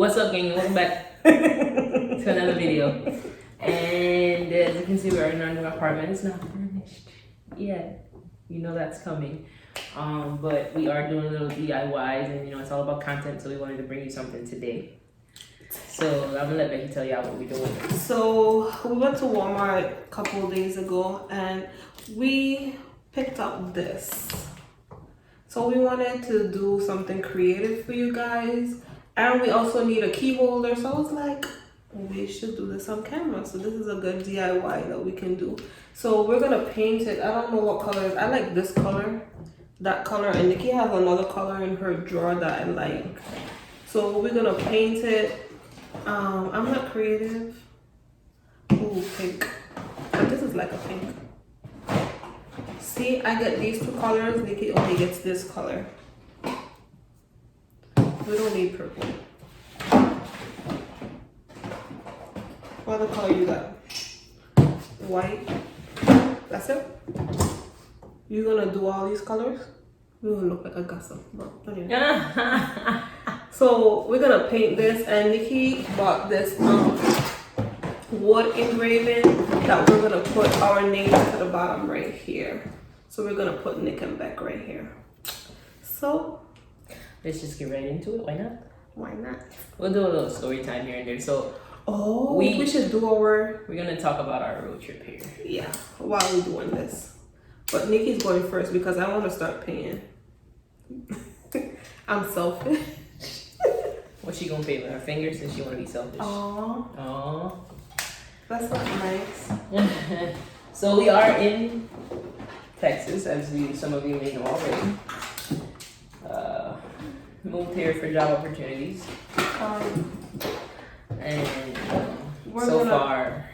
What's up, gang? Welcome back to another video. And as you can see, we're in our new apartment. It's not furnished yet. You know that's coming. But we are doing little DIYs, and you know it's all about content. So we wanted to bring you something today. So I'm gonna let Becky tell y'all what we're doing. So we went to Walmart a couple of days ago, and we picked up this. So we wanted to do something creative for you guys, and we also need a key holder. So I was like, we should do this on camera. So this is a good DIY that we can do. So we're gonna paint it. I don't know what colors. I like this color, that color, and Nikki has another color in her drawer that I like. So we're gonna paint it. I'm not creative. Ooh, pink. But this is like a pink. See, I get these two colors. Nikki only gets this color. We don't need purple. What other color you got? White. That's it? You're gonna do all these colors? You're gonna look like a gossip. But anyway. So we're gonna paint this, and Nikki bought this wood engraving that we're gonna put our names at the bottom right here. So we're gonna put Nick and Beck right here. So Let's just get right into it. Why not? why not? We'll do a little story time here and there. So We should do our we're gonna talk about our road trip here. yeah while we're doing this. But Nikki's going first because I want to start painting. I'm selfish. What's she gonna paint with her fingers since she wanna be selfish? Aww, that's not nice. So we are in Texas, as some of you may know already. Moved here for job opportunities, and so far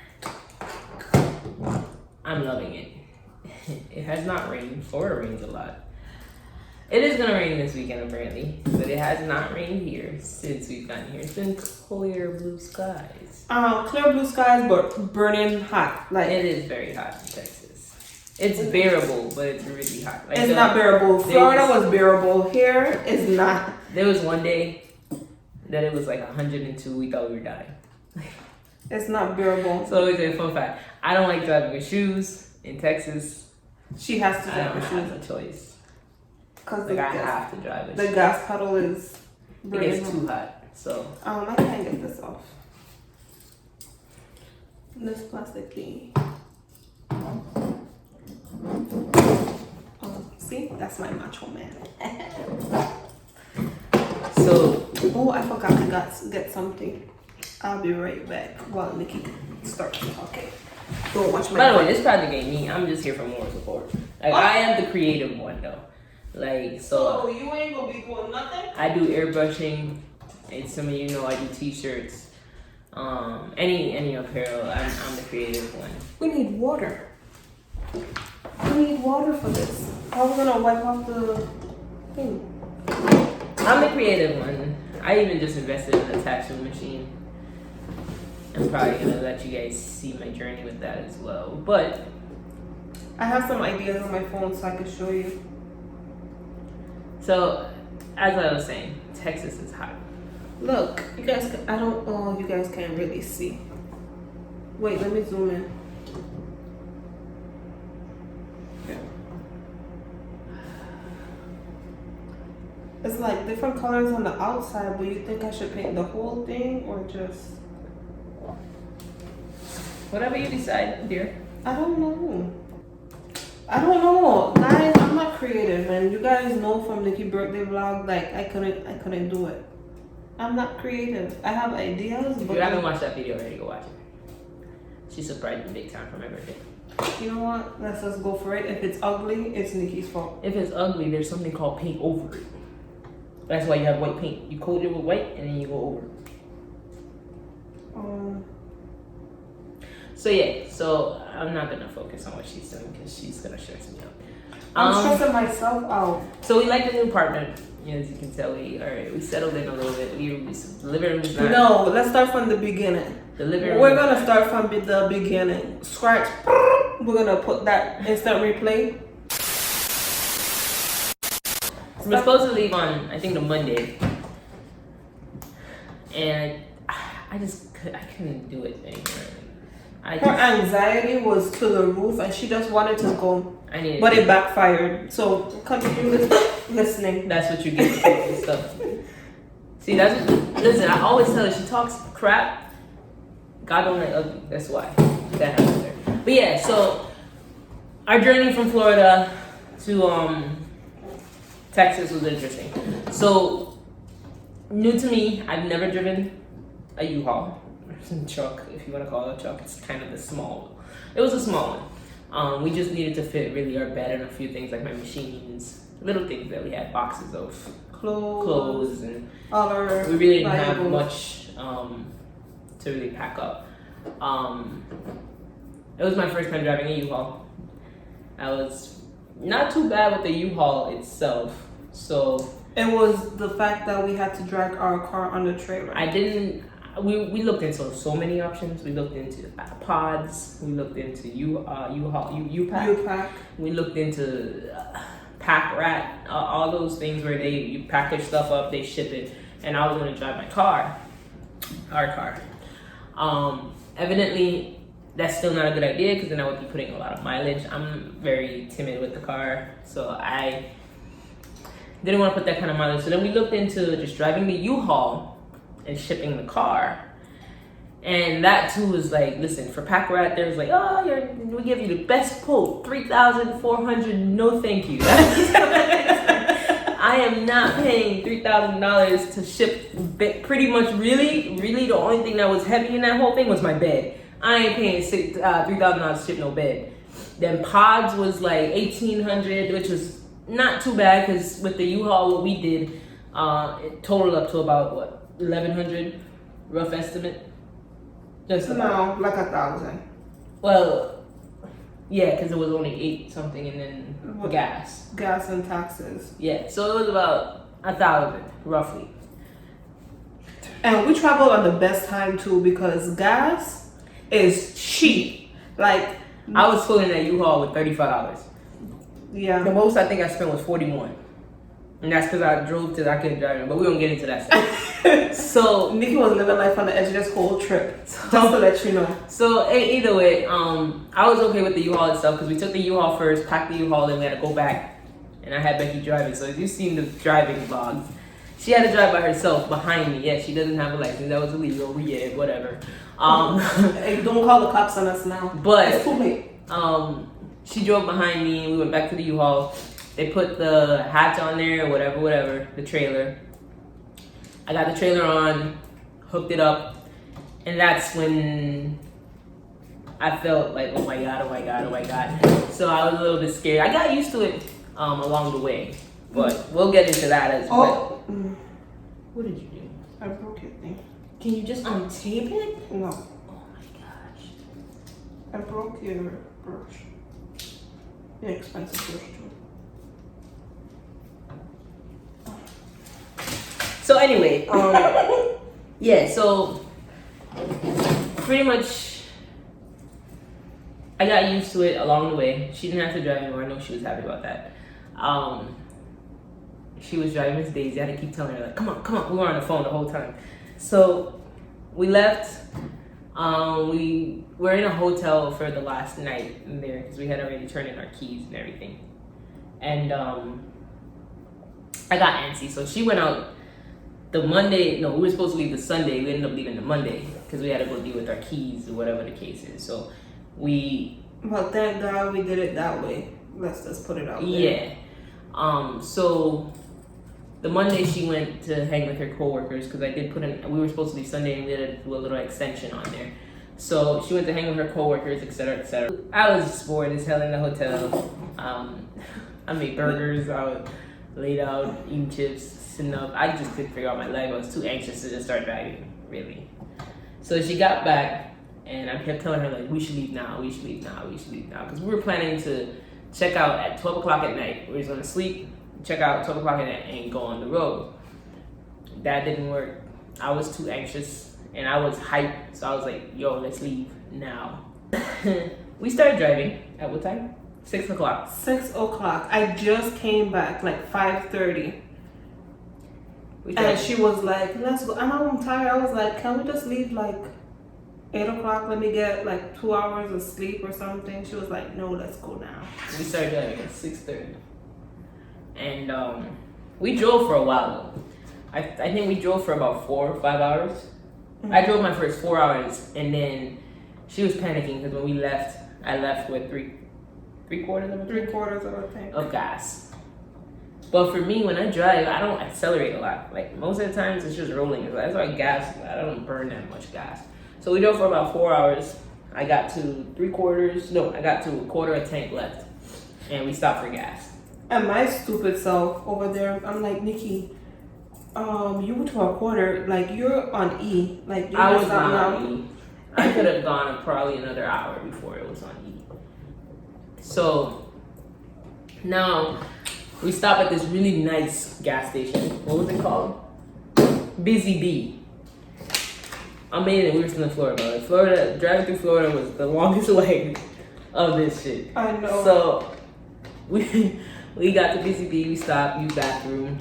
I'm loving it. It has not rained. Florida rains a lot. It is gonna rain this weekend apparently, but it has not rained here since we've gotten here. It's been clear blue skies. Clear blue skies, but burning hot. Like It is very hot in Texas. It's bearable, but it's really hot. Like it's not bearable. Florida was bearable. Here is not. There was one day that it was like 102. We thought we were dying. It's not bearable. So it's a fun fact. I don't like driving with shoes in Texas. She has to I drive don't with have shoes a choice. because Like I have to drive with the shoes. gas pedal is It burning. gets too hot. So I can't get this off. This plastic thing. See, that's my macho man. So Oh, I forgot to get something. I'll be right back while Nikki starts talking. Don't watch my. by the way, this project ain't me. I'm just here for moral support. Like I am the creative one though. Like so you ain't gonna be doing nothing. I do airbrushing, and some of you know I do t-shirts. Any apparel. I'm the creative one. We need water. We need water for this. How are we gonna wipe off the thing? I'm the creative one. I even just invested in a tattoo machine. I'm probably gonna let you guys see my journey with that as well. But I have some ideas on my phone so I can show you. so, as I was saying, Texas is hot. Look, you guys. You guys can't really see. Wait, let me zoom in. It's like different colors on the outside, but you think I should paint the whole thing or just? Whatever you decide, dear. I don't know. Guys, I'm not creative, and you guys know from Nikki birthday vlog, like I couldn't do it. I'm not creative. I have ideas, If but you haven't watched that video already, go watch it. She surprised me big time for my birthday. you know what? Let's just go for it. If it's ugly, it's Nikki's fault. If it's ugly, there's something called paint over it. That's why you have white paint. You coat it with white and then you go over it. So yeah, so I'm not gonna focus on what she's doing because she's gonna stress me out. I'm stressing myself out. So we like the new apartment. You know, as you can tell, we settled in a little bit. The living room is not. No, let's start from the beginning. The living room. We're gonna start from the beginning. Scratch. We're gonna put that instant replay. We're supposed to leave on, I think, the Monday. and I couldn't do it anymore. Her anxiety was to the roof, and she just wanted to go, I needed but it backfired. So continue listening. That's what you get for and stuff. See, listen, I always tell her she talks crap. God don't like ugly. That's why that happens there. But yeah, so our journey from Florida to Texas was interesting. So new to me, I've never driven a U-Haul truck, if you want to call it a truck. It's kind of the small. It was a small one. We just needed to fit really our bed and a few things like my machines, little things that we had, boxes of clothes and other. We really didn't have much to really pack up. It was my first time driving a U-Haul. I was not too bad with the U-Haul itself. So it was the fact that we had to drag our car on the trailer. We looked into so many options. We looked into pods. We looked into U-Pack. We looked into Pack Rat. All those things where you package stuff up, they ship it, and I was going to drive my car, our car. Evidently, that's still not a good idea because then I would be putting a lot of mileage. I'm very timid with the car, so I didn't want to put that kind of mileage. So then we looked into just driving the U-Haul and shipping the car. And that too was like, listen, for Pack Rat, there's like, we give you the best quote, $3,400, no thank you. I am not paying $3,000 to ship pretty much really the only thing that was heavy in that whole thing was my bed. I ain't paying $3,000 to ship no bed. Then pods was like $1,800, which was not too bad because with the U-Haul, what we did, it totaled up to about what, $1,100, rough estimate. Just no, like 1,000. Well, yeah, because it was only 8 something, and then gas and taxes. Yeah, so it was about 1,000 roughly. And we traveled on the best time too because gas is cheap. Like I was filling that U-Haul with $35. Yeah. The most I think I spent was $41. And that's because I drove till I couldn't drive it, but we don't get into that stuff. So Nikki was living life on the edge of this whole trip, just to let you know. So either way, I was okay with the U-Haul itself because we took the U-Haul first, packed the U-Haul, then we had to go back, and I had Becky driving. So if you've seen the driving vlogs, she had to drive by herself behind me. Yeah, she doesn't have a license. That was illegal. But yeah, whatever. Hey, don't call the cops on us now. But it's too late. She drove behind me. We went back to the U-Haul. They put the hatch on there, whatever, the trailer. I got the trailer on, hooked it up, and that's when I felt like, oh my God. So I was a little bit scared. I got used to it along the way, but we'll get into that as well. What did you do? I broke your thing. Can you just untape it? No. Oh my gosh. I broke your brush. Your expensive brush too. So anyway, yeah, so pretty much I got used to it along the way. She didn't have to drive anymore. I know she was happy about that. She was driving Miss Daisy. I had to keep telling her, like, come on. We were on the phone the whole time. So we left. We were in a hotel for the last night in there because we had already turned in our keys and everything. And I got antsy. So she went out the Monday. No, we were supposed to leave the Sunday. We ended up leaving the Monday because we had to go deal with our keys or whatever the case is. So But thank God we did it that way. Let's just put it out there. Yeah. So the Monday she went to hang with her coworkers because I did put in. We were supposed to leave Sunday and we did do a little extension on there. So she went to hang with her coworkers, etc., etc. I was bored as hell in the hotel. I made burgers. I was laid out eating chips, sitting up. I just couldn't figure out my life. I was too anxious to just start driving, really. So she got back, and I kept telling her, like, we should leave now, because we were planning to check out at 12 o'clock at night. We was gonna sleep, check out 12 o'clock at night, and go on the road. That didn't work. I was too anxious, and I was hyped, so I was like, yo, let's leave now. We started driving at what time? 6 o'clock. 6 o'clock. I just came back, like 5:30. And she was like, let's go. And I'm tired. I was like, can we just leave like 8 o'clock? Let me get like 2 hours of sleep or something. She was like, no, let's go now. We started driving at 6:30. And we drove for a while though. I think we drove for about 4 or 5 hours. Mm-hmm. I drove my first 4 hours, and then she was panicking because when we left, I left with three quarters of a tank 3/4 of a tank of gas. But for me, when I drive, I don't accelerate a lot. Like most of the times, it's just rolling. That's why gas, I don't burn that much gas. So we drove for about 4 hours. I got to I got to a quarter of a tank left, and we stopped for gas. And my stupid self over there, I'm like, Nikki, you were to a quarter, like you're on E. Like you're I was just not out on E. I could have gone probably another hour before it was on E. So now we stop at this really nice gas station. What was it called? Busy Bee. Amazing. We were still in Florida. Florida, driving through Florida was the longest leg of this shit. I know. So we got to Busy Bee. We stopped, used bathroom,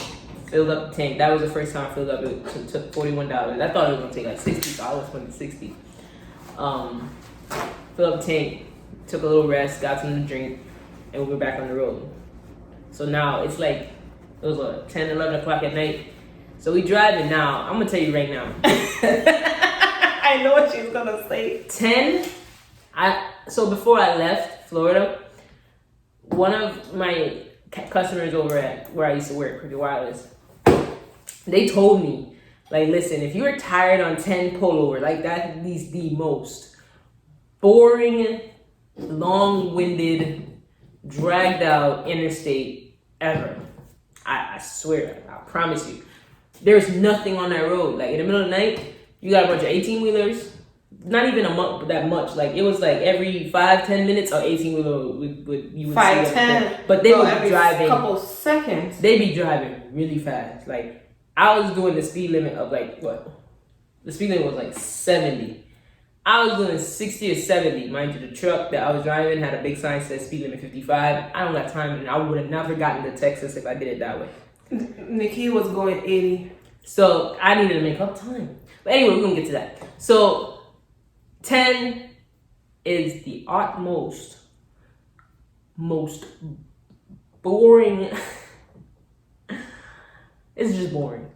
filled up the tank. That was the first time I filled up. It took $41. I thought it was gonna take like 60, so I was spending 60. Filled up the tank, took a little rest, got something to drink, and we were back on the road. So now it's like, it was 10, 11 o'clock at night. So we driving now. I'm gonna tell you right now. I know what she's gonna say. So before I left Florida, one of my customers over at where I used to work, Cricket Wireless, they told me, like, listen, if you're tired on 10, pull over. Like, that is the most boring, long-winded, dragged out interstate ever. I swear, I promise you. There's nothing on that road. Like, in the middle of the night, you got a bunch of 18-wheelers. Not even that much. Like, it was like every 5-10 minutes, an 18-wheeler you would 5, see 10. But they would every be driving. Couple seconds. They be driving really fast. Like, I was doing the speed limit of like, what? The speed limit was like 70. I was doing 60 or 70. Mind you, the truck that I was driving had a big sign that said speed limit 55. I don't got time, and I would have never gotten to Texas if I did it that way. Nikki was going 80. So I needed to make up time. But anyway, we're gonna get to that. So 10 is the utmost, most boring. It's just boring.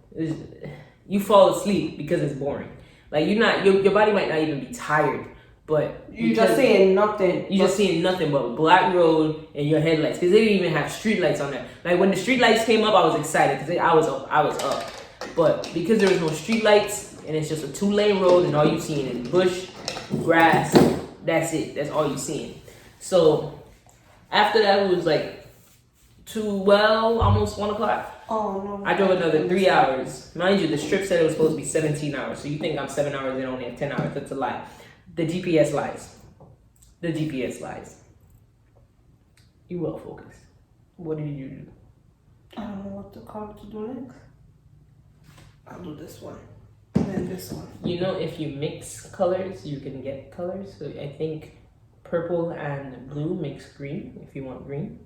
You fall asleep because it's boring. Like, you're not, your body might not even be tired, but you're just seeing nothing. You're just seeing nothing but black road and your headlights, because they didn't even have street lights on there. Like, when the street lights came up, I was excited because I was up. But because there was no street lights and it's just a 2-lane road and all you're seeing is bush, grass, that's it. That's all you're seeing. So after that, it was like almost 1 o'clock. Oh no. I drove another 3 hours. Mind you, the strip said it was supposed to be 17 hours. So you think I'm 7 hours and only have 10 hours. That's a lie. The GPS lies. The GPS lies. You well focused. What did you do? I don't know what to do next. I'll do this one. And then this one. You know, if you mix colors, you can get colors. So I think purple and blue makes green, if you want green.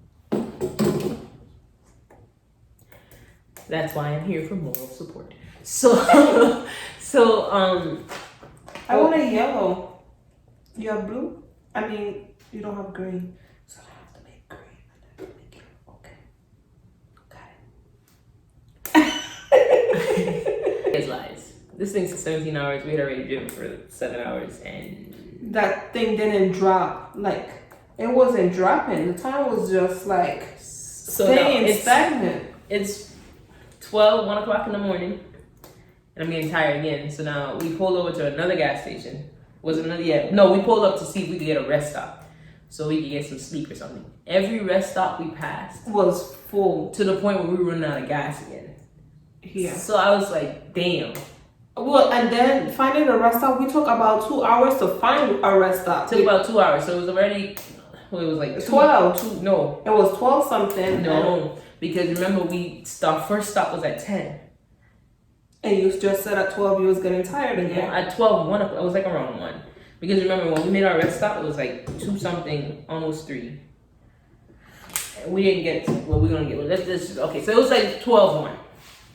That's why I'm here for moral support. So, I want a yellow. You have blue? I mean, you don't have green. So I have to make green and then make yellow. Okay. It's lies. This thing's 17 hours. We had already driven for 7 hours, and that thing didn't drop. Like, it wasn't dropping. The time was just like staying stagnant. It's 1 o'clock in the morning, and I'm getting tired again. So now we pulled over to another gas station. Was it another? Yeah. No, we pulled up to see if we could get a rest stop, so we could get some sleep or something. Every rest stop we passed was full to the point where we were running out of gas again. Yeah. So I was like, damn. Well, and then finding a rest stop, we took about 2 hours to find a rest stop. It took about 2 hours, so it was already. Well, it was like 12. No, it was 12 something. No, because remember first stop was at 10. And you just said at 12 you was getting tired again. At 12, 1 o'clock, it was like around 1. Because remember when we made our rest stop, it was like 2 something, almost 3. And we didn't get what we're gonna get. Okay, so it was like 12, 1,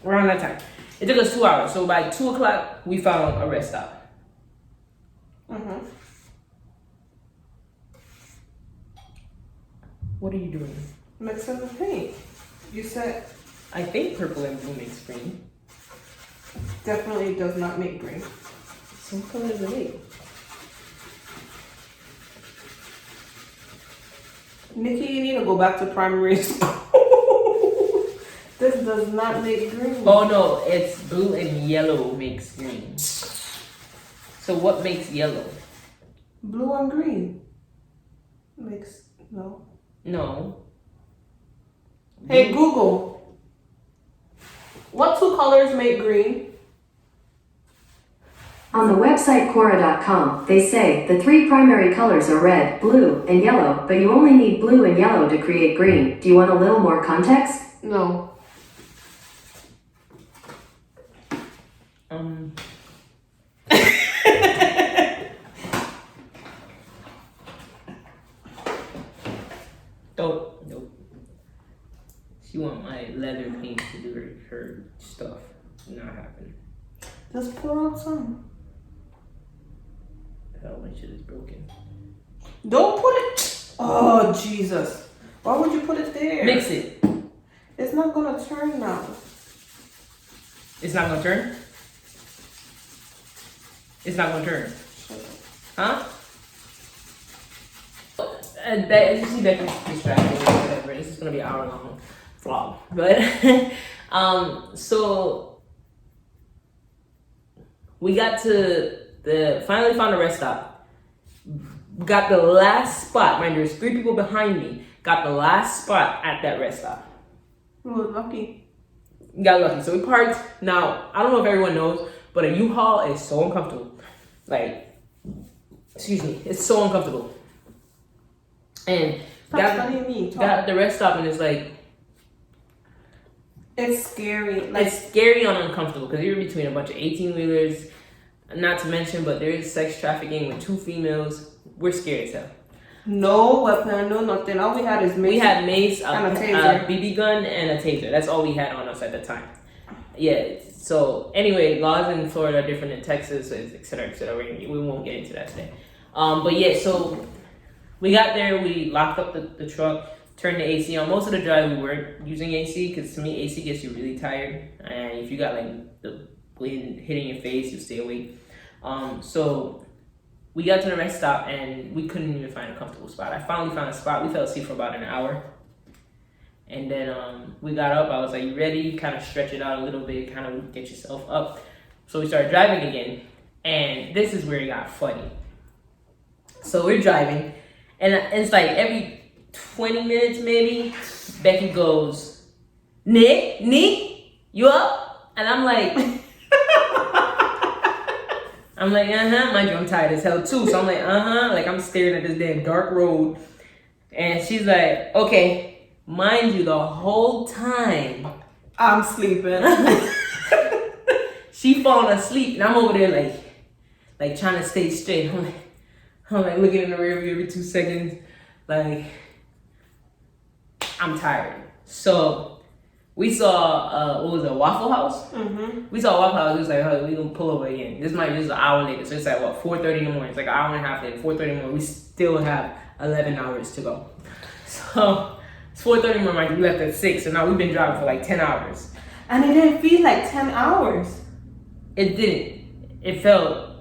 around that time. It took us 2 hours. So by 2 o'clock, we found a rest stop. Mm-hmm. What are you doing? Mixing the paint. You said I think purple and blue makes green. definitely does not make green. So what color does it make? Nikki, you need to go back to primary school. This does not make green. Oh no, it's blue and yellow makes green. So what makes yellow? Blue and green. Makes no. No. Hey Google. What two colors make green? On the website Quora.com, they say the 3 primary colors are red, blue, and yellow, but you only need blue and yellow to create green. Do you want a little more context? No. Nope. She want my leather paint to do her stuff. Not happening. Just pour out some. Hell, my shit is broken. Don't put it. Oh Jesus! Why would you put it there? Mix it. It's not gonna turn now. It's not gonna turn? It's not gonna turn. Huh? You see Becky's distracted or whatever. This is gonna be an hour long vlog. But so we got to finally found a rest stop. Got the last spot. Mind there's 3 people behind me. Got the last spot at that rest stop. We were lucky. Got lucky. So we parked. Now, I don't know if everyone knows, but a U-Haul is so uncomfortable. Like, excuse me, it's so uncomfortable. And Stop studying me. Talk. got the rest stop and it's like, It's scary. Like it's scary and uncomfortable because you're between a bunch of 18-wheelers, not to mention, but there is sex trafficking with 2 females. We're scared as hell. no weapon, no nothing. All we had is mace. We had mace, And a a taser. BB gun, and a taser. That's all we had on us at the time. Yeah. So anyway, laws in Florida are different than Texas, et cetera, et cetera. We won't get into that today. But yeah, so we got there. We locked up the truck, turned the AC on. Most of the drive we weren't using AC because to me AC gets you really tired, and if you got like the wind hitting your face, you stay awake. So we got to the rest stop and we couldn't even find a comfortable spot. I finally found a spot. We fell asleep for about an hour. And then we got up. I was like, you ready? Kind of stretch it out a little bit, kind of get yourself up. So we started driving again. And this is where it got funny. So we're driving. And it's like every 20 minutes maybe, Becky goes, Nick, you up? And I'm like, mind you, I'm tired as hell too. So I'm like, like I'm staring at this damn dark road. And she's like, okay. Mind you, the whole time I'm sleeping. she falling asleep, and I'm over there like trying to stay straight. I'm like looking in the rear view every 2 seconds, like I'm tired. So we saw what was it, Waffle House? Mm-hmm. We saw Waffle House. It was like, oh, we gonna pull over again. This might be just an hour later, so it's like what 4:30 in the morning. It's like an hour and a half later. 4:30 in the morning. We still have 11 hours to go. So. It's 4:30 in the morning, we left at 6, so now we've been driving for like 10 hours. And it didn't feel like 10 hours. It didn't. It felt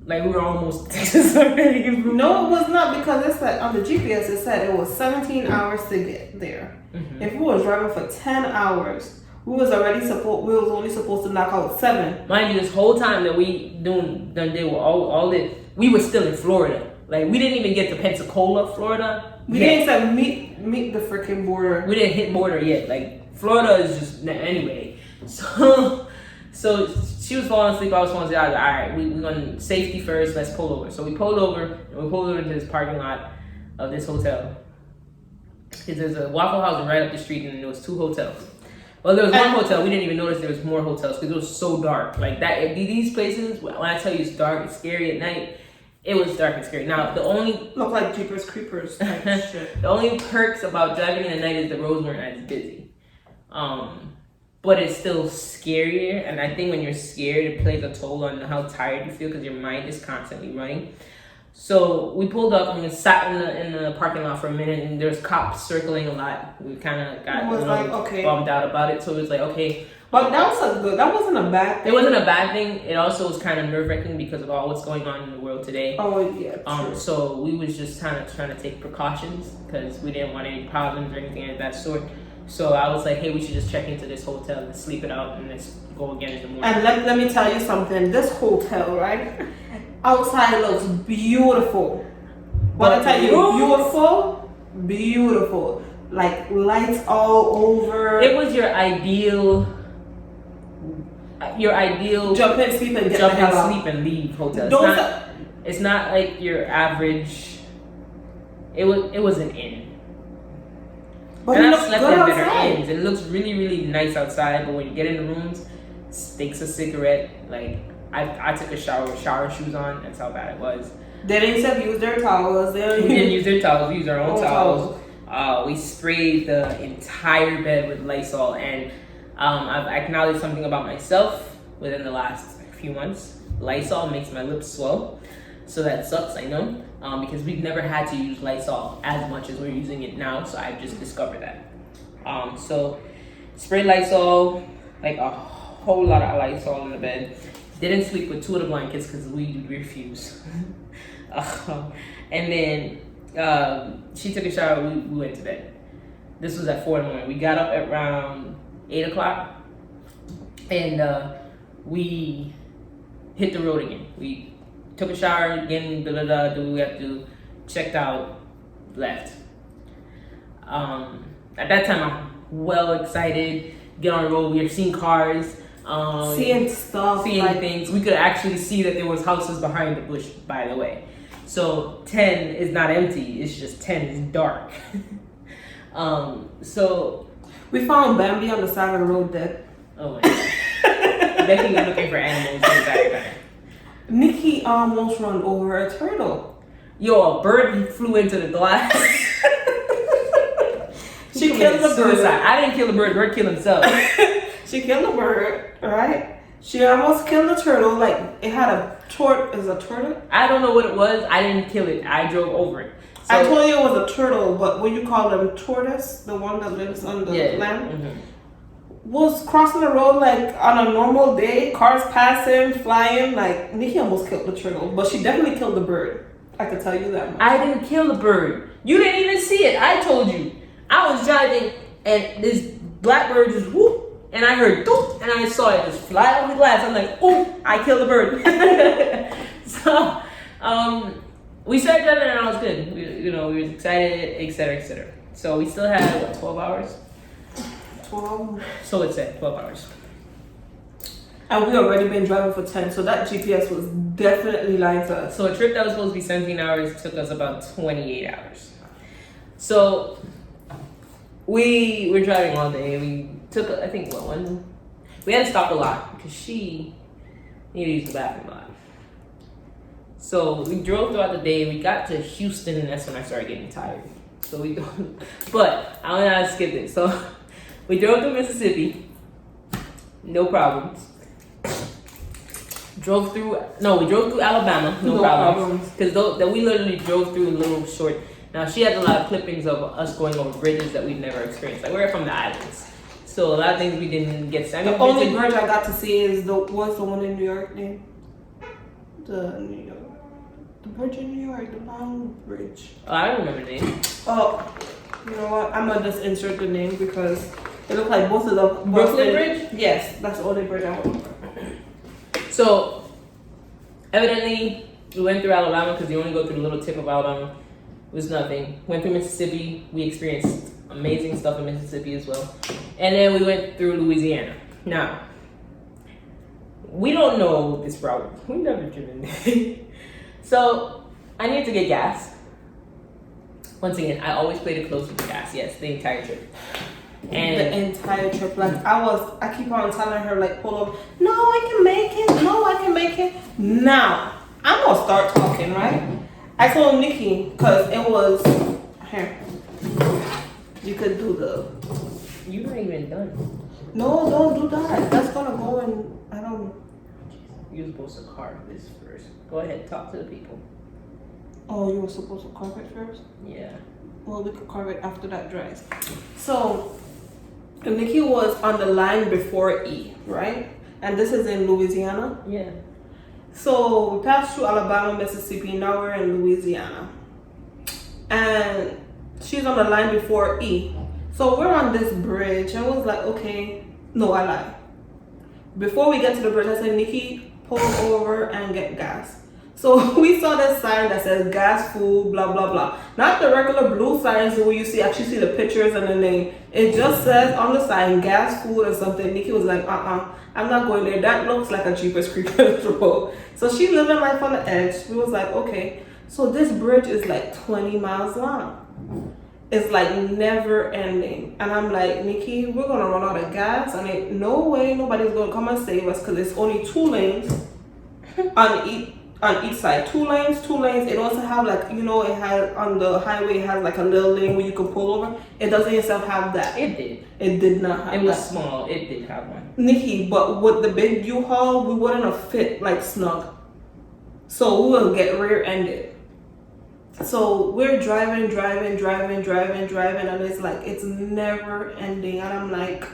like we were almost Texas already. No, it was not because it said on the GPS it said it was 17 hours to get there. Mm-hmm. If we was driving for 10 hours, we was only supposed to knock out 7. Mind you, this whole time that we done did all this, we were still in Florida. Like we didn't even get to Pensacola, Florida. We didn't say meet the freaking border. We didn't hit border yet. Like Florida is just anyway. So she was falling asleep. I was falling asleep. I was like, all right, we're gonna safety first. Let's pull over. So we pulled over and we pulled over into this parking lot of this hotel. Because there's a Waffle House right up the street, and there was 2 hotels. Well, there was one hotel. We didn't even notice there was more hotels because it was so dark. Like that, these places. When I tell you it's dark, it's scary at night. It was dark and scary. Now, the only Look like Jeepers Creepers type shit. the only perks about driving in the night is the roads weren't as busy. but it's still scarier. And I think when you're scared, it plays a toll on how tired you feel because your mind is constantly running. So we pulled up and we sat in the parking lot for a minute, and there's cops circling a lot. We kind of got bummed out about it. So it was like, okay. But that wasn't a bad thing. It wasn't a bad thing. It also was kind of nerve-wracking because of all what's going on in the world today. Oh, yeah, true. So we was just kind of trying to take precautions because we didn't want any problems or anything of that sort. So I was like, hey, we should just check into this hotel and sleep it out and let's go again in the morning. And let me tell you something. This hotel, right? Outside looks beautiful. When I tell you beautiful. Like lights all over. It was your ideal jump in, sleep, and sleep and leave hotel. It's not like your average. It was an inn. But and it I've slept in better inns. It looks really, really nice outside, but when you get in the rooms, it stinks a cigarette. Like I took a shower with shower shoes on. That's how bad it was. They didn't use their towels. We didn't use their towels. We used our own towels. We sprayed the entire bed with Lysol, and I've acknowledged something about myself within the last few months. Lysol makes my lips swell, so that sucks, I know, because we've never had to use Lysol as much as we're using it now, so I've just discovered that. So sprayed Lysol, like a whole lot of Lysol in the bed. Didn't sleep with 2 of the blankets because we refuse. And then she took a shower, we went to bed. This was at 4 in the morning. We got up at around 8 o'clock and we hit the road again. We took a shower again, do what we have to do, checked out, left. At that time, I'm well excited, get on the road, we were seeing cars, seeing stuff, seeing things. We could actually see that there was houses behind the bush, by the way. So 10 is not empty, it's just 10 is dark. So we found Bambi on the side of the road dead. Oh my god. Becky was looking for animals in the background. Nikki almost ran over a turtle. Yo, a bird flew into the glass. She killed the bird. I didn't kill the bird, the bird killed himself. She killed the bird, right? She almost killed the turtle. Like it had a is a turtle? I don't know what it was. I didn't kill it. I drove over it. So, I told you it was a turtle, but what you call them, tortoise, the one that lives on the land, was crossing the road like on a normal day. Cars passing, flying. Like Nikki almost killed the turtle, but she definitely killed the bird. I can tell you that much. I didn't kill the bird. You didn't even see it. I told you. I was driving and this blackbird just whoop. And I heard doop, and I saw it just fly off the glass. I'm like, oh, I killed the bird. So, we started driving and all was good. We were excited, etc., etc. So we still had, 12 hours? 12. So it said 12 hours. And we already been driving for 10, so that GPS was definitely lying to us. So a trip that was supposed to be 17 hours took us about 28 hours. So we were driving all day. We took, I think, we had to stop a lot because she needed to use the bathroom a lot. So we drove throughout the day. We got to Houston, and that's when I started getting tired. So but I don't know how to skip it. So we drove through Mississippi, no problems. We drove through Alabama, no problems. Because we literally drove through a little short. Now she has a lot of clippings of us going over bridges that we've never experienced. Like we're from the islands. So a lot of things we didn't get to. The only bridge I got to see is the one in New York name? The bridge in New York, the Long Bridge. Oh, I don't remember the name. Oh, you know what? I'm gonna just insert the name because it looked like both of the Brooklyn Bridge? Yes, that's the only bridge I remember. So evidently we went through Alabama because you only go through the little tip of Alabama. It was nothing. Went through Mississippi. We experienced amazing stuff in Mississippi as well. And then we went through Louisiana. Now, we don't know this route. We've never driven there. So, I need to get gas. Once again, I always play it close with the gas. Yes, the entire trip. And the entire trip. Like, I keep on telling her, like, pull up. No, I can make it. No, I can make it. Now, I'm going to start talking, right? I told Nikki, because it was, here, you could do you're not even done. No, don't do that. That's gonna go in. I don't. You're supposed to carve this first. Go ahead, talk to the people. Oh, you were supposed to carve it first. Yeah. Well, we could carve it after that dries. So, Nikki was on the line before E, right? And this is in Louisiana. Yeah. So we passed through Alabama, Mississippi. Now we're in Louisiana, and she's on the line before E. So we're on this bridge. I was like, okay, no, I lied. Before we get to the bridge, I said, Nikki, pull over and get gas. So we saw this sign that says gas, food, blah, blah, blah. Not the regular blue signs where you actually see the pictures and the name. It just says on the sign, gas, food, or something. Nikki was like, I'm not going there. That looks like a Jeepers Creepers road. So she living life on the edge. We was like, okay. So this bridge is like 20 miles long. It's like never ending. And I'm like, Nikki, we're going to run out of gas. And ain't no way nobody's going to come and save us because it's only 2 lanes on each side. 2 lanes. It also have like, it has on the highway, it has like a little lane where you can pull over. It doesn't itself have that. It did. It did not have It was that. small. It did have one. Nikki, but with the big U-Haul, we wouldn't have fit like snug. So we will get rear-ended. So we're driving, and it's like, it's never ending. And I'm like,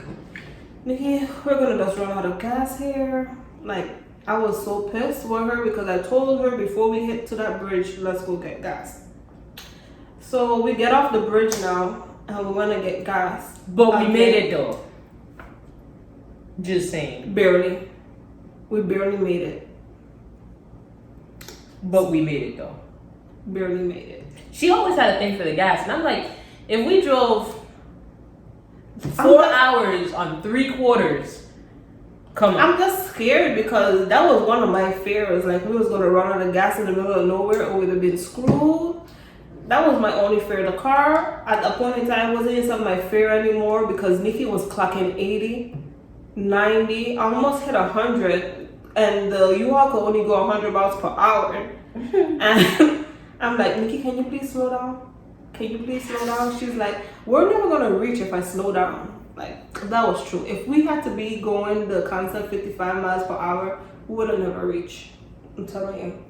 Nikki, we're gonna just run out of gas here. Like, I was so pissed with her because I told her before we hit to that bridge, let's go get gas. So we get off the bridge now and we wanna get gas. But we made it though. Just saying. Barely. We barely made it. But we made it though. Barely made it. She always had a thing for the gas. And I'm like, if we drove 4 hours on 3/4, come on. I'm just scared because that was one of my fears. Like, we was gonna run out of gas in the middle of nowhere or we'd have been screwed. That was my only fear. The car, at that point in time, wasn't even my fear anymore because Nikki was clocking 80, 90, almost hit 100. And the U-Haul could only go 100 miles per hour. And I'm like, Nikki, can you please slow down? Can you please slow down? She's like, we're never gonna reach if I slow down. Like, that was true. If we had to be going the constant 55 miles per hour, we would have never reached. I'm telling you.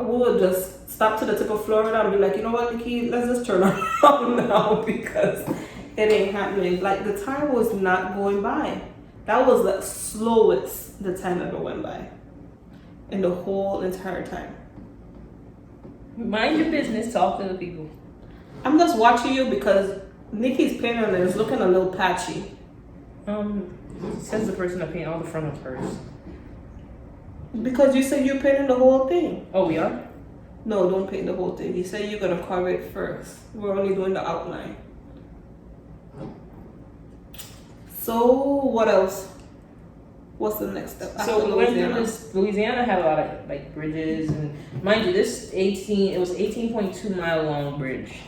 We would just stop to the tip of Florida and be like, you know what, Nikki, let's just turn around now because it ain't happening. Like, the time was not going by. That was the slowest the time ever went by in the whole entire time. Mind your business, talk to the people. I'm just watching you because Nikki's painting is looking a little patchy. Says the person that paint all the front of hers. Because you said you're painting the whole thing. Oh, we are? No, don't paint the whole thing. You said you're gonna carve it first. We're only doing the outline. So what else? What's the next step? So after we went through this. Louisiana had a lot of like bridges, and mind you, it was 18.2 mile long bridge.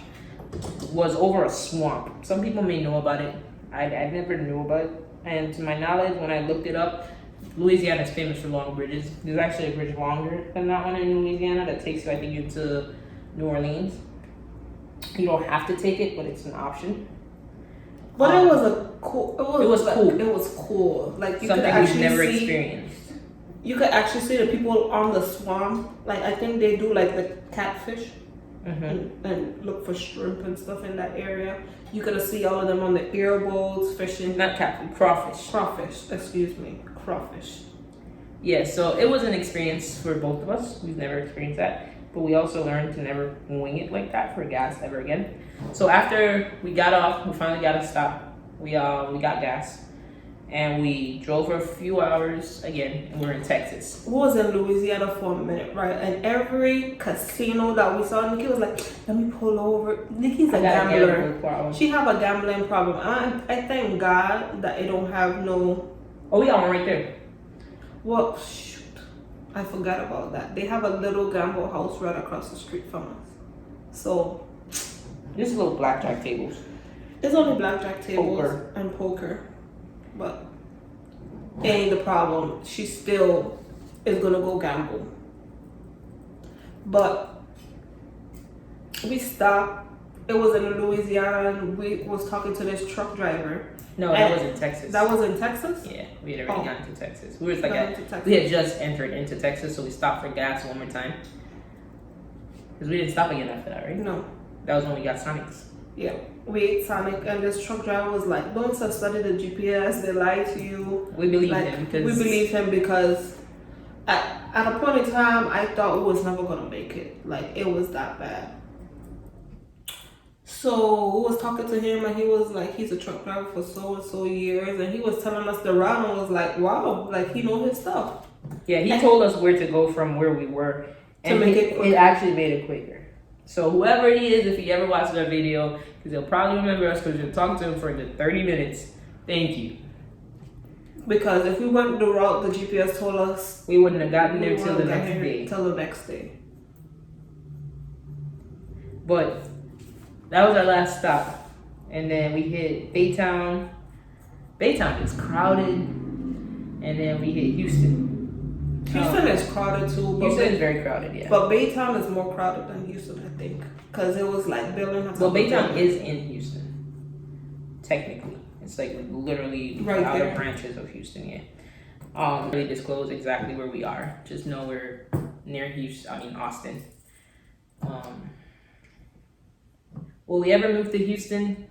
Was over a swamp. Some people may know about it. I never knew about it. And to my knowledge, when I looked it up, Louisiana is famous for long bridges. There's actually a bridge longer than that one in Louisiana that takes you, I think, into New Orleans. You don't have to take it, but it's an option. But it was a cool. It was cool. It was cool. Like, you Something could we've actually never see. experienced. You could actually see the people on the swamp. Like, I think they do like the catfish. Mm-hmm. And look for shrimp and stuff in that area. You could see all of them on the airboats fishing. Not catfish, crawfish. Crawfish, excuse me, crawfish. Yeah, so it was an experience for both of us. We've never experienced that. But we also learned to never wing it like that for gas ever again. So after we got off, we finally got a stop. We got gas. And we drove for a few hours again, and we're in Texas. We was in Louisiana for a minute, right? And every casino that we saw, Nikki was like, let me pull over. Nikki's a gambler. She have a gambling problem. I thank God that I don't have no... Oh, we got one right there. Well, shoot. I forgot about that. They have a little gamble house right across the street from us. So... Just little blackjack tables. It's only blackjack tables Poker. and poker. But it ain't the problem. She still is gonna go gamble. But we stopped. It was in Louisiana and we was talking to this truck driver No, that was in Texas. That was in Texas? Yeah, we had already gotten to Texas. We were like That was in Texas. we had just entered into Texas, so we stopped for gas one more time. Because we didn't stop again after that, right? No. That was when we got Sonics. Yeah. We ate Sonic, and this truck driver was like, don't study the GPS, they lie to you. We believed Like, him because we believed him because at a point in time, I thought we was never gonna make it. Like, it was that bad. So we was talking to him, and he was like, he's a truck driver for so and so years, and he was telling us the route, and was like, wow, like he know his stuff. yeah, he told us where to go from where we were, and make it quicker. it actually made it quicker. So whoever he is, if he ever watches our video, because he'll probably remember us because we'll talk to him for the 30 minutes. Thank you. Because if we went the route the GPS told us, We wouldn't have gotten we there till the wouldn't next get here day. Till the next day. But that was our last stop, and then we hit Baytown. Baytown is crowded, and then we hit Houston. Houston is crowded too, but Houston is very crowded, yeah. But Baytown is more crowded than Houston, I think, because it was like building. Well, Baytown is in Houston, technically. It's like literally Right the outer there. branches of Houston, yeah. Really disclose exactly where we are. Just know we're near Austin. Will we ever move to Houston?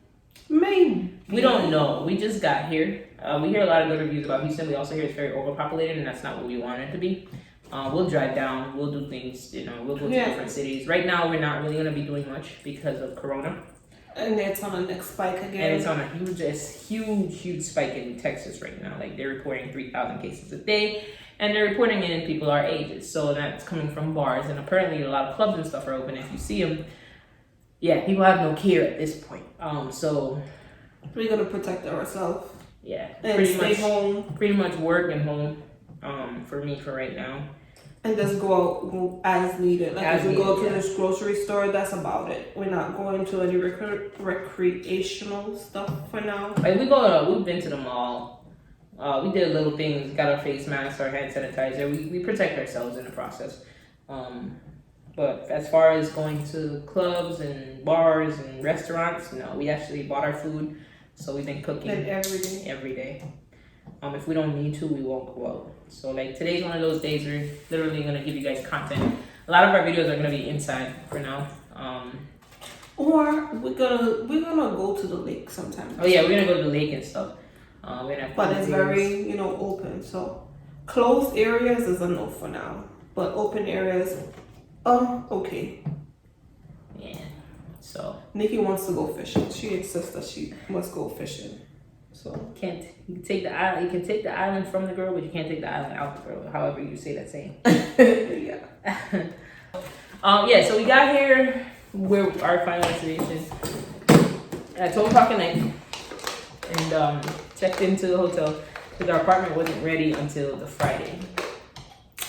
Maybe. We don't know. We just got here. We hear a lot of good reviews about Houston. We also hear it's very overpopulated, and that's not what we want it to be. We'll drive down. We'll do things. We'll go to different cities. Right now, we're not really going to be doing much because of Corona. And it's on the next spike again. And it's on a huge spike in Texas right now. Like, they're reporting 3,000 cases a day, and they're reporting it in people our ages. So that's coming from bars, and apparently a lot of clubs and stuff are open. If you see them, yeah, people have no care at this point. So we're gonna protect ourselves. Yeah, And stay home. Pretty much work and home. For me, for right now. And just go out as needed. Like, if we go to yeah. this grocery store, that's about it. We're not going to any recreational stuff for now. Like, we've been to the mall. We did little things, got our face masks, our hand sanitizer. We protect ourselves in the process. But as far as going to clubs and bars and restaurants, no, we actually bought our food. So we've been cooking And everything. every day. If we don't need to, we won't go out. So like today's one of those days we're literally gonna give you guys content. A lot of our videos are gonna be inside for now. Or we're gonna go to the lake sometime. Oh yeah, we're gonna go to the lake and stuff. We're gonna have But it's videos. very, open. So closed areas is a no for now. But open areas, okay. Yeah. So Nikki wants to go fishing. She insists that she must go fishing. So you can take the island. You can take the island from the girl, but you can't take the island out the girl. However you say that saying. yeah. Yeah. So we got here. Where our final destination at 12 o'clock at night, and checked into the hotel because our apartment wasn't ready until the Friday.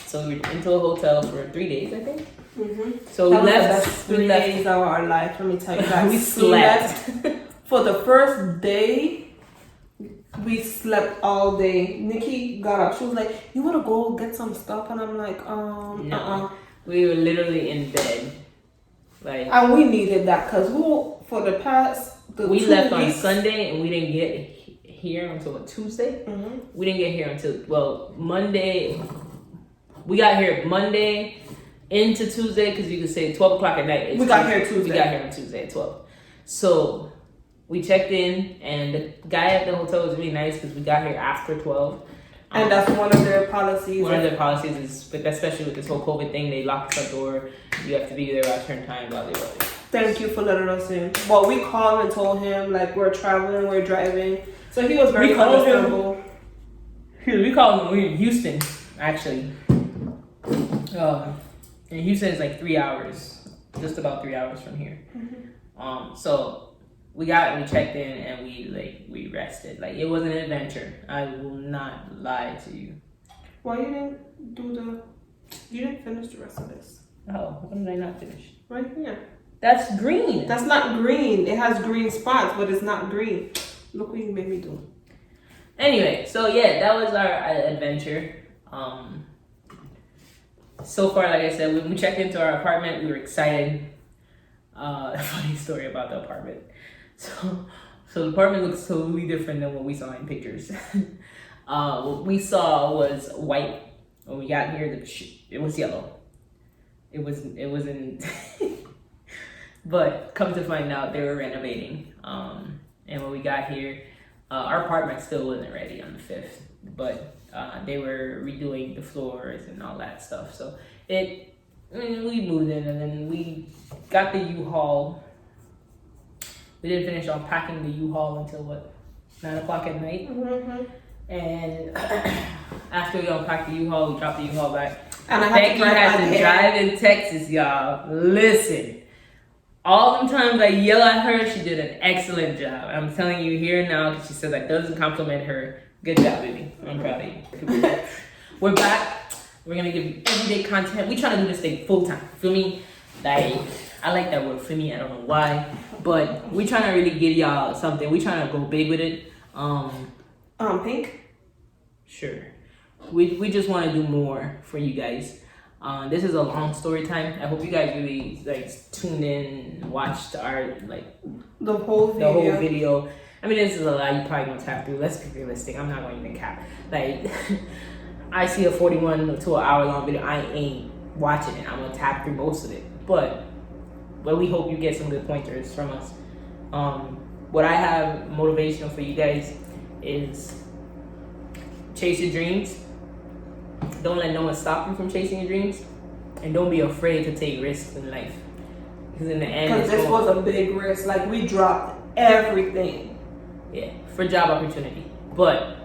So we were into a hotel for 3 days, I think. Mm-hmm. So That we was the left. best 3 days of our life. Let me tell you guys. We slept. For the first day. We slept all day. Nikki got up. She was like, "You wanna go get some stuff?" And I'm like, No. We were literally in bed. Like, And we needed that because for the past we 2 left on weeks, Sunday and we didn't get here until Tuesday. Mhm. We didn't get here until Monday. We got here Monday into Tuesday because you could say 12 o'clock at night. We got here Tuesday. We got here on Tuesday at 12. So we checked in, and the guy at the hotel was really nice because we got here after 12. And that's one of their policies. One of their policies is, but especially with this whole COVID thing, they locked the door. You have to be there at certain time, blah, blah, blah. Thank you for letting us in. But we called and told him like we're traveling, we're driving. So he was very We called him. understandable. We called him. We're in Houston, actually. And Houston is like 3 hours, just about 3 hours from here. So we checked in and we rested. Like, it was an adventure. I will not lie to you. Why you didn't finish the rest of this? Oh, when did I not finish? Right here. That's green. That's not green. It has green spots, but it's not green. Look what you made me do. Anyway, so yeah, that was our adventure. So far, like I said, when we checked into our apartment, we were excited. A funny story about the apartment. So the apartment looks totally different than what we saw in pictures. What we saw was white. When we got here, it was yellow. It wasn't. But come to find out, they were renovating. And when we got here, our apartment still wasn't ready on the 5th, but they were redoing the floors and all that stuff. So we moved in, and then we got the U-Haul. We didn't finish unpacking the U-Haul until 9 o'clock at night. Mm-hmm. And after we unpacked the U-Haul, we dropped the U-Haul back. And Becky had to drive in Texas, y'all. Listen, all the times I yell at her, she did an excellent job. I'm telling you here now, because she says that doesn't compliment her. Good job, baby. I'm proud of you. We're back. We're gonna give you everyday content. We try to do this thing full time. Feel me? Like, I like that word, feel me. I don't know why, but we trying to really give y'all something. We trying to go big with it. Pink. Sure. We just want to do more for you guys. This is a long story time. I hope you guys really tuned in and watched our the whole video. I mean, this is a lot you probably gonna tap through. Let's be realistic. I'm not going to even cap. I see a 41 to an hour long video. I ain't watching it. I'm gonna tap through most of it. But we hope you get some good pointers from us. What I have motivational for you guys is chase your dreams. Don't let no one stop you from chasing your dreams, and don't be afraid to take risks in life. Because in the end, because this was a big risk. Like, we dropped everything. Yeah, for job opportunity, but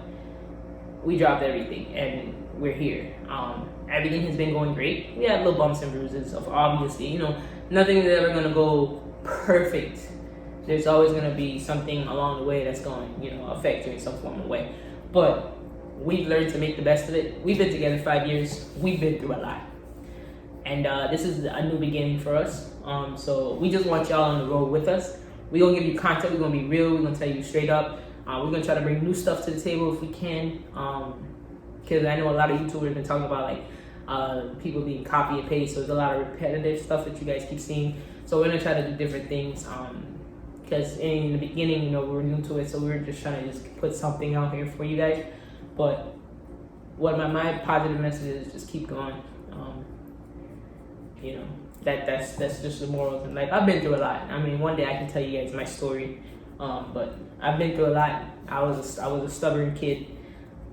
we dropped everything, and we're here. Everything has been going great. We had little bumps and bruises of obviously, nothing is ever gonna go perfect. There's always gonna be something along the way that's going, affect you in some form of way. But we've learned to make the best of it. We've been together 5 years. We've been through a lot. And this is a new beginning for us. So we just want y'all on the road with us. We're going to give you content. We're going to be real. We're going to tell you straight up. We're going to try to bring new stuff to the table if we can. Because I know a lot of YouTubers have been talking about people being copy and paste. So there's a lot of repetitive stuff that you guys keep seeing. So we're going to try to do different things. Because in the beginning, we were new to it. So we were just trying to just put something out here for you guys. But what my positive message is, just keep going. That's just the morals in life. I've been through a lot. I mean, one day I can tell you guys my story. But I've been through a lot. I was a stubborn kid.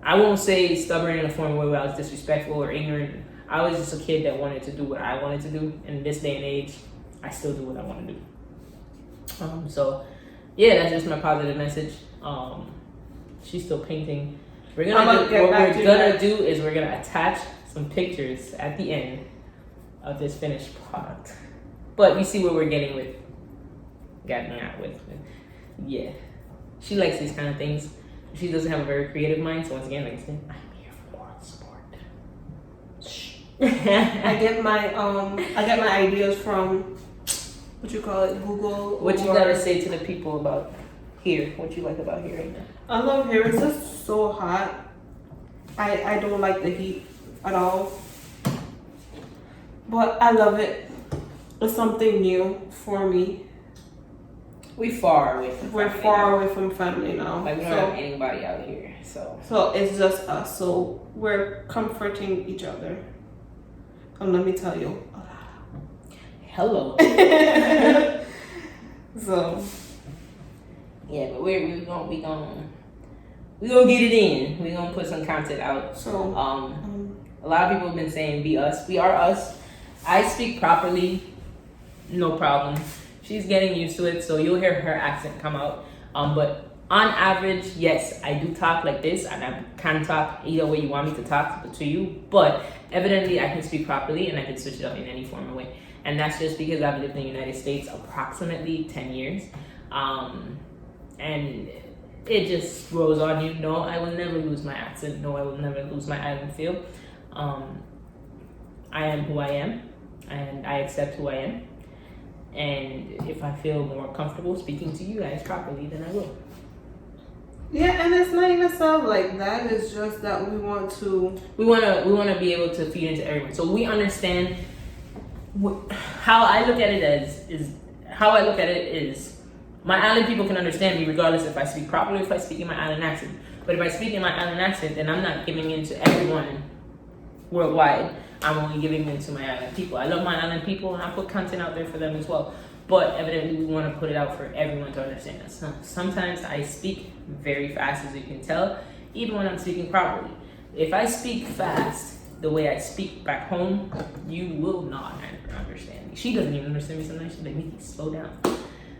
I won't say stubborn in a form where I was disrespectful or ignorant. I was just a kid that wanted to do what I wanted to do. And in this day and age, I still do what I want to do. So yeah, that's just my positive message. She's still painting. We're gonna do is we're gonna attach some pictures at the end of this finished product. But you see what we're getting at with. Yeah. She likes these kind of things. She doesn't have a very creative mind, so once again, like I said, I'm here for moral support. Shh. I get my ideas from Google. What you gotta say to the people about here? What you like about here right now? I love here. It's just so hot. I don't like the heat at all. But I love it. It's something new for me. We're far away from family now. Like, we don't have anybody out here, so it's just us. So we're comforting each other. And let me tell you. Hello. So yeah, but we're gonna get it in. We're gonna put some content out. So a lot of people have been saying be us. We are us. I speak properly, no problem. She's getting used to it, so you'll hear her accent come out. But on average, yes, I do talk like this, and I can talk either way you want me to talk to you. But evidently, I can speak properly, and I can switch it up in any form of way. And that's just because I've lived in the United States approximately 10 years. And it just grows on you. No, I will never lose my accent. No, I will never lose my island feel. I am who I am, and I accept who I am. And if I feel more comfortable speaking to you guys properly, then I will. Yeah, and it's not even stuff like that. It's just that we want to be able to feed into everyone. So we understand how I look at it is My island people can understand me regardless if I speak properly or if I speak in my island accent. But if I speak in my island accent, then I'm not giving in to everyone worldwide. I'm only giving in to my island people. I love my island people and I put content out there for them as well. But evidently we want to put it out for everyone to understand us. Sometimes I speak very fast, as you can tell, even when I'm speaking properly. If I speak fast, the way I speak back home, you will not understand me. She doesn't even understand me sometimes. She's like, Nikki, slow down.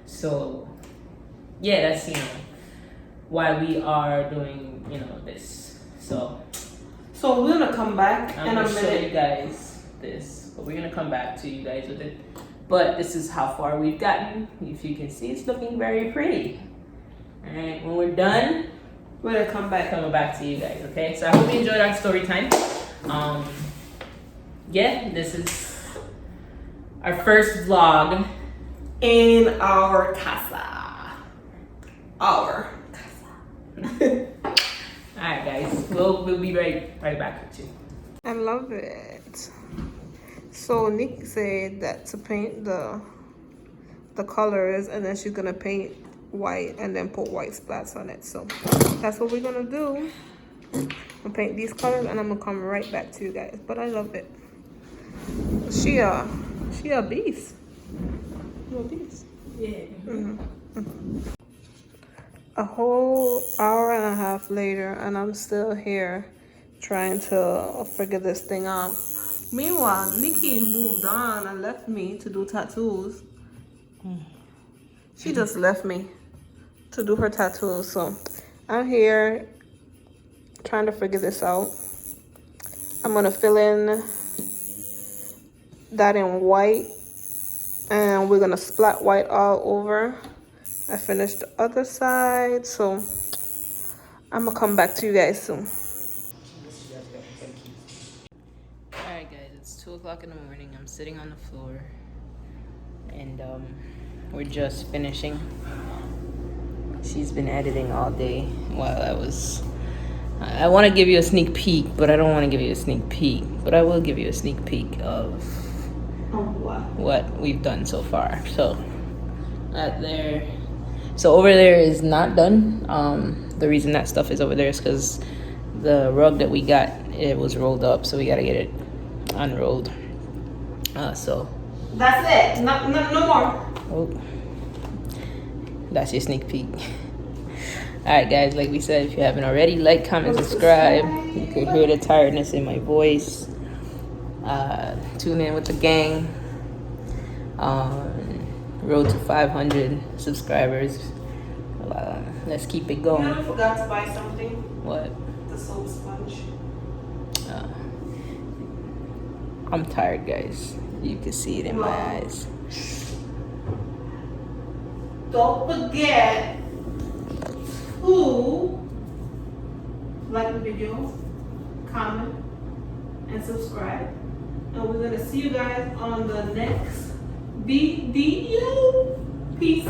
So, yeah, that's, why we are doing, this. So we're gonna come back I'm in a gonna show you minute. guys this. But we're gonna come back to you guys with it. But this is how far we've gotten. If you can see, it's looking very pretty. Alright, when we're done, We're gonna come back. coming back to you guys, okay? So I hope you enjoyed our story time. Yeah, this is our first vlog. In our casa. Our casa. Alright guys, we'll be right back with you. I love it. So Nikki said that to paint the colors, and then she's gonna paint white and then put white splats on it. So that's what we're gonna do. I'll paint these colors and I'm gonna come right back to you guys. But I love it. She a beast. You a beast. Yeah. A whole hour and a half later, and I'm still here trying to figure this thing out. Meanwhile, Nikki moved on and left me to do tattoos. She just left me to do her tattoos. So I'm here trying to figure this out. I'm gonna fill in that in white, and we're gonna splat white all over. I finished the other side, so I'm gonna come back to you guys soon. Alright guys, it's 2 o'clock in the morning. I'm sitting on the floor and we're just finishing. She's been editing all day while I want to give you a sneak peek, but I don't want to give you a sneak peek, but I will give you a sneak peek of what we've done so far. So over there is not done. The reason that stuff is over there is because the rug that we got, it was rolled up, so we got to get it unrolled. So That's it. No more. oh, that's your sneak peek. Alright guys, like we said, if you haven't already, like, comment, subscribe. You can hear the tiredness in my voice. Tune in with the gang. Road to 500 subscribers. Let's keep it going. I forgot to buy something. What? The soap sponge. I'm tired, guys. You can see it in my eyes. Don't forget to like the video, comment, and subscribe. And we're gonna see you guys on the next video. Peace.